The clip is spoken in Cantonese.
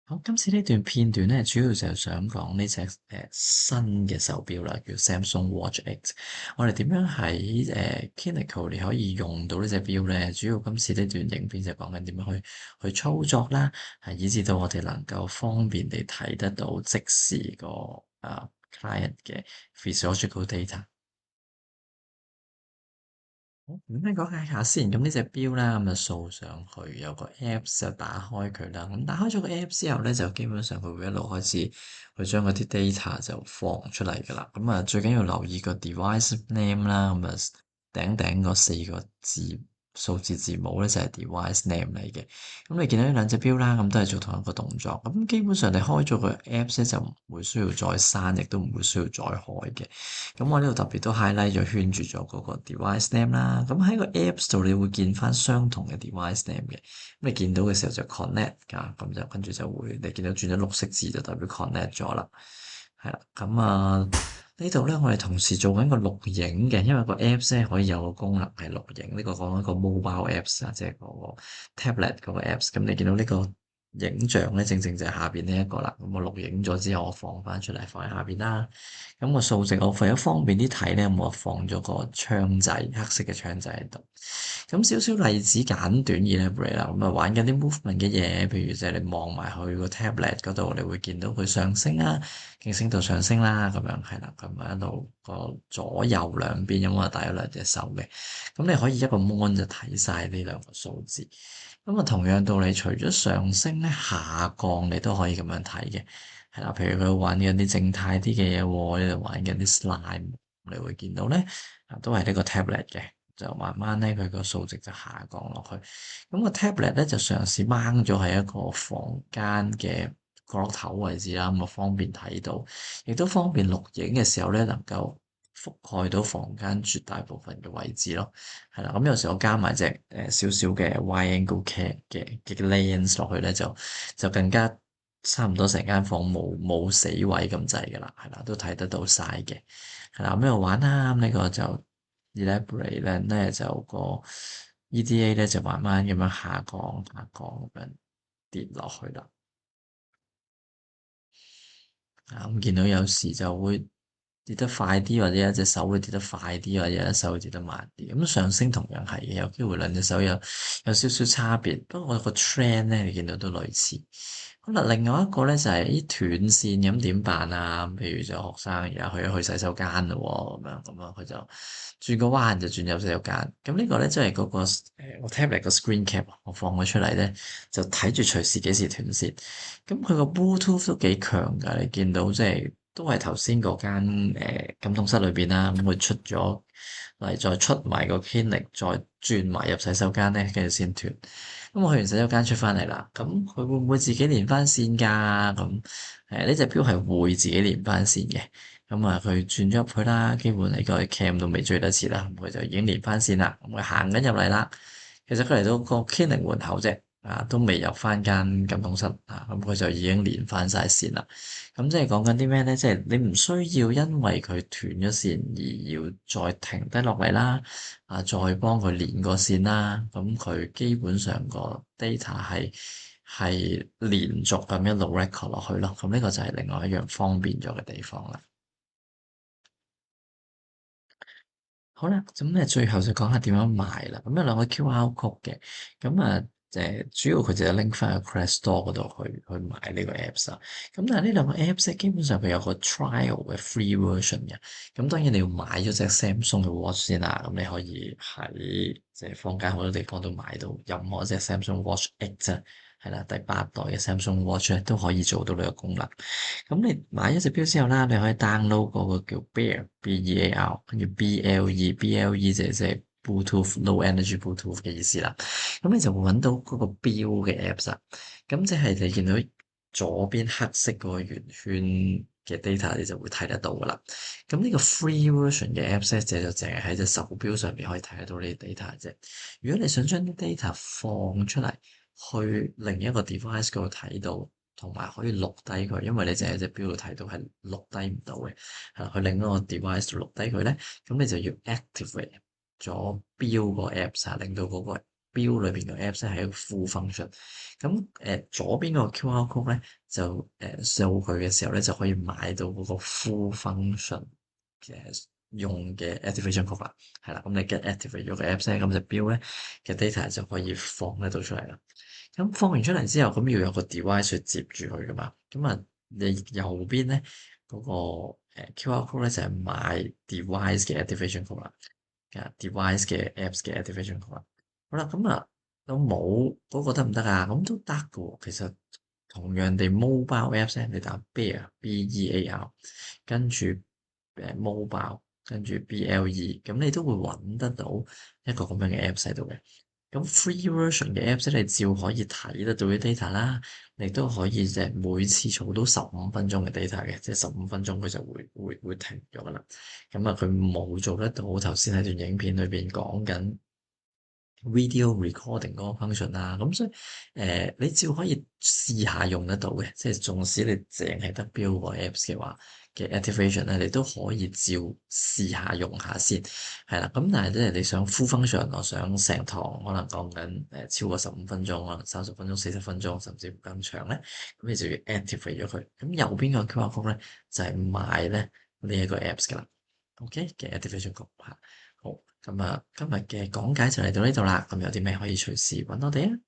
好，今次呢段片段咧，主要就係想講呢隻新嘅手錶啦，叫 Samsung Watch X。我哋點樣喺Kineko 你可以用到呢隻錶咧？主要今次呢段影片就講緊點樣去操作啦，係以至到我哋能夠方便地睇得到即時個client 嘅 physiological data。好，咁咧講解下先。咁呢隻錶啦，咁就掃上去，有個 Apps 就打開佢啦。咁打開咗個 Apps 之後咧，就基本上佢會一路開始去將嗰啲 data 就放出嚟噶啦。咁啊，最緊要留意個 device name 啦。咁啊，頂頂嗰四個字數字字母咧就係 device name 嚟嘅。咁你見到呢兩隻錶啦，咁都係做同一個動作。咁基本上你開咗個 Apps 咧，就唔會需要再刪，亦都唔會需要再開嘅。咁我呢度特別都 highlight 咗圈住咗嗰個 device name 啦。咁喺個 Apps 度你會見翻相同嘅 device name 嘅。咁你見到嘅時候就 connect 㗎，咁就跟住就會你見到轉咗綠色字就代表 connect 咗啦。係啦，咁呢度咧我哋同時做緊個錄影嘅，因為個 Apps 咧可以有個功能係錄影。呢個講緊個 mobile Apps 啊，即係嗰個 tablet 嗰個 Apps。咁你見到呢個影像咧，正正就係下邊呢一個啦。咁我錄影咗之後，我放翻出嚟放喺下邊啦。咁個數值我為咗方便啲睇咧，我放咗個槍仔，黑色嘅槍仔喺度。咁少少例子簡短 elaborate 啦。咁啊玩緊啲 movement 嘅嘢，譬如就係你望埋去個 tablet 嗰度，你會見到佢上升啦，勁升到上升啦，咁樣係啦。咁啊一路個左右兩邊，因為我帶咗兩隻手嘅。咁你可以一個 mon 就睇晒呢兩個數字。咁啊同樣道理，除咗上升咧，下降你都可以咁樣睇嘅。係啦，譬如佢玩緊啲靜態啲嘅嘢喎，呢度玩緊啲 slime，你會見到咧，都係呢個 tablet 嘅，就慢慢咧佢個數值就下降落去。咁個 tablet 咧就嘗試掹咗喺一個房間嘅角落頭位置啦，咁啊方便睇到，亦都方便錄影嘅時候咧能夠覆蓋到房間絕大部分嘅位置咯。係啦，咁有時我加埋隻少少嘅 wide angle cam 嘅 lens 落去咧，就更加〜差唔多成間房冇死位咁滯㗎啦，係啦，都睇得到晒嘅，係啦，咁呢度玩啦，咁呢個就 elaborate 咧就個 EDA 咧就慢慢咁樣下降咁樣跌落去啦。咁見到有時就會跌得快啲，或者一隻手會跌得快啲，或者一隻手會跌得慢啲。咁上升同樣係嘅，有機會兩隻手有少少差別，不過個 trend 咧你見到都類似。好啦，另外一個咧就係啲斷線咁點辦啊？譬如就學生而家去洗手間咯喎，咁樣佢就轉個彎就轉入洗手間。咁呢個咧即係嗰個我 tablet 個 screen cap 我放咗出嚟咧，就睇住隨時幾時斷線。咁佢個 Bluetooth 都幾強㗎，你見到即係都係頭先嗰間感統室裏邊啦。咁佢出咗嚟，再出埋個 Kinect，再轉埋入洗手間咧，跟住先斷。咁我去完洗手間出翻嚟啦，咁佢會唔會自己連翻線㗎？咁呢隻錶係會自己連翻線嘅。咁啊，佢轉咗入去啦，基本你個 cam 都未追得切啦，佢就已經連翻線啦。咁佢行緊入嚟啦，其實佢嚟到個 Kinect 門口啫。都未入翻間感統室咁佢就已經連翻晒線啦。咁即係講緊啲咩咧？即係你唔需要因為佢斷咗線而要再停低落嚟啦，再幫佢連個線啦。咁佢基本上個 data 係連續咁一路 record 落去咯。咁呢個就係另外一樣方便咗嘅地方啦。好啦，咁咧最後就講下點樣買啦。咁有兩個 QR code 嘅，咁主要佢就係 link 翻去 Crest Store 嗰度去買呢個 Apps 啦。咁但係呢兩個 Apps 咧，基本上佢有個 trial 嘅 free version 嘅。咁當然你要買咗隻 Samsung 嘅 Watch 先啦。咁你可以喺即係坊間好多地方都買到任何一隻 Samsung Watch X 啊，係啦，第八代嘅 Samsung Watch 咧都可以做到呢個功能。咁你買咗隻錶之後啦，你可以 download 嗰個叫 Bear B-E-A-R，跟住 BLE 即係 Bluetooth Low Energy Bluetooth 嘅意思啦。咁你就會揾到嗰個錶嘅 Apps 啦。咁即係你見到左邊黑色嗰個圓圈嘅 data，你就會睇得到噶啦。咁呢個 free version 嘅 Apps 咧，就淨係喺隻手錶上面可以睇得到呢啲 data 啫。如果你想將啲 data 放出嚟，去另一個 device 嗰度睇到。同埋可以錄低佢，因為你淨係隻錶度睇到係錄低唔到嘅，去另一個 device 度錄低佢咧，咁你就要 activate 咗錶個 apps 令到嗰個錶裏邊嘅 Apps 咧係一個 full function。咁左邊嗰個 QR code 咧就掃佢嘅時候咧就可以買到嗰個 full function 嘅用嘅 activation code 啦。係啦，咁你 get activate 咗個 Apps 咧，咁隻錶咧嘅 data 就可以放得到出嚟啦。咁放完出嚟之後，咁要有個 device 去接住佢噶嘛。咁啊，你右邊咧嗰個QR code 咧就係買 device 嘅 activation code 啦，device 嘅 apps 嘅 activation code 啦。好啦，咁啊，有冇嗰個得唔得啊？咁都得嘅喎。其實同樣地，mobile apps 咧，你打 bear B-E-A-R，跟住mobile，跟住 B-L-E，咁你都會揾得到一個咁樣嘅 apps 喺度嘅。咁 free version 嘅 apps 咧，你照可以睇得到啲 data 啦，你都可以每次儲到15分鐘嘅 data 嘅，即係15分鐘佢就會停咗噶啦。咁啊，佢冇做得到頭先喺段影片裏邊講緊 video recording 嗰個 function 啦。咁所以你照可以試下用得到嘅，即係縱使你淨係得標個 apps 嘅話嘅 activation 咧，你都可以照試下用下先，係啦。咁但係即係你想 full function，我想成堂可能講緊超過15分鐘，可能30分鐘、40分鐘，甚至乎更長咧，咁你就要 activate 咗佢。咁右邊個 QR code 咧就係買咧呢一個 apps 噶啦，OK 嘅 activation code 嚇。好，咁啊，今日嘅講解就嚟到呢度啦。咁有啲咩可以隨時揾我哋啊？